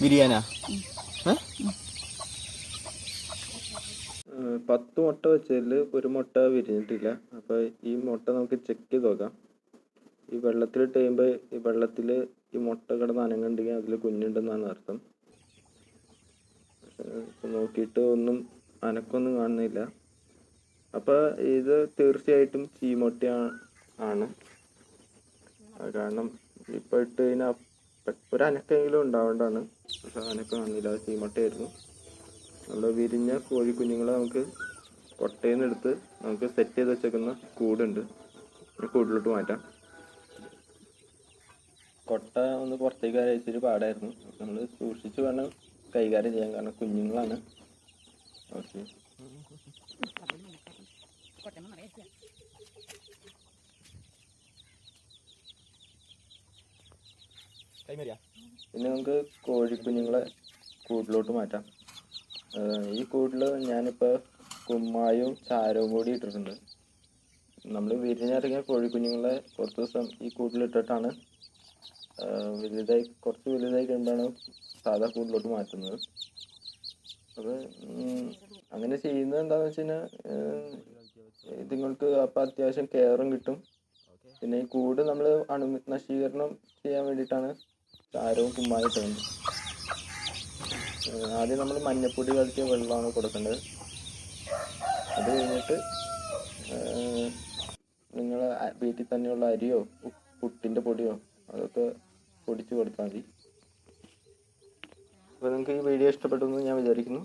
ബിരിയാണി 10 മുട്ട വെച്ചതിൽ ഒരു മുട്ട വിരിഞ്ഞിട്ടില്ല. അപ്പോൾ ഈ മുട്ട നമുക്ക് ചെക്ക് ചെയ്ത് നോക്കാം. ഈ വെള്ളത്തിലിട്ട് കഴിയുമ്പോൾ ഈ വെള്ളത്തിൽ ഈ മുട്ട കിടന്ന് അനങ്ങുന്നുണ്ടെങ്കിൽ അതിൽ കുഞ്ഞുണ്ടെന്നാണ് അർത്ഥം. നോക്കിയിട്ട് ഒന്നും അനക്കൊന്നും കാണുന്നില്ല. അപ്പോൾ ഇത് തീർച്ചയായിട്ടും ചീമുട്ടയാണ്. കാരണം ഇപ്പോൾ ഇട്ട് കഴിഞ്ഞാൽ ഒരനക്കെങ്കിലും ഉണ്ടാവേണ്ടതാണ്. പക്ഷെ അനക്കം കാണില്ല, അത് ചീമുട്ടയായിരുന്നു. നമ്മൾ വിരിഞ്ഞ കോഴിക്കുഞ്ഞുങ്ങളെ നമുക്ക് കൊട്ടയിൽ നിന്ന് എടുത്ത് നമുക്ക് സെറ്റ് ചെയ്ത് വെച്ചേക്കുന്ന കൂടുണ്ട്, കൂടിലോട്ട് മാറ്റാം. കൊട്ട ഒന്ന് പുറത്തേക്ക് അയച്ചൊരു പാടായിരുന്നു. നമ്മൾ സൂക്ഷിച്ച് വേണം കൈകാര്യം ചെയ്യാൻ, കാരണം കുഞ്ഞുങ്ങളാണ്. ഓക്കെ, പിന്നെ നമുക്ക് കോഴിക്കുഞ്ഞുങ്ങളെ കൂട്ടിലോട്ട് മാറ്റാം. ഈ കൂട്ടിൽ ഞാനിപ്പോൾ കുമ്മായവും ചാരവും കൂടി ഇട്ടിട്ടുണ്ട്. നമ്മൾ വിരിഞ്ഞിറങ്ങിയ കോഴിക്കുഞ്ഞുങ്ങളെ കുറച്ച് ദിവസം ഈ കൂട്ടിലിട്ടിട്ടാണ് കുറച്ച് വലുതായി കഴിയുമ്പോഴാണ് സാധാ കൂട്ടിലോട്ട് മാറ്റുന്നത്. അപ്പോൾ അങ്ങനെ ചെയ്യുന്നത് എന്താണെന്ന് വെച്ച് കഴിഞ്ഞാൽ ഇതുങ്ങൾക്ക് അപ്പം അത്യാവശ്യം കെയറും കിട്ടും. പിന്നെ ഈ കൂട് നമ്മൾ നശീകരണം ചെയ്യാൻ വേണ്ടിയിട്ടാണ് ചാരവും കുമ്മായും ഇട്ടുന്നത്. ആദ്യം നമ്മൾ മഞ്ഞപ്പൊടി കലക്കിയ വെള്ളമാണ് കൊടുക്കേണ്ടത്. അത് കഴിഞ്ഞിട്ട് നിങ്ങൾ വീട്ടിൽ തന്നെയുള്ള അരിയോ പുട്ടിൻ്റെ പൊടിയോ അതൊക്കെ പൊടിച്ച് കൊടുത്താൽ മതി. അപ്പോൾ നിങ്ങൾക്ക് ഈ വീഡിയോ ഇഷ്ടപ്പെട്ടെന്ന് ഞാൻ വിചാരിക്കുന്നു.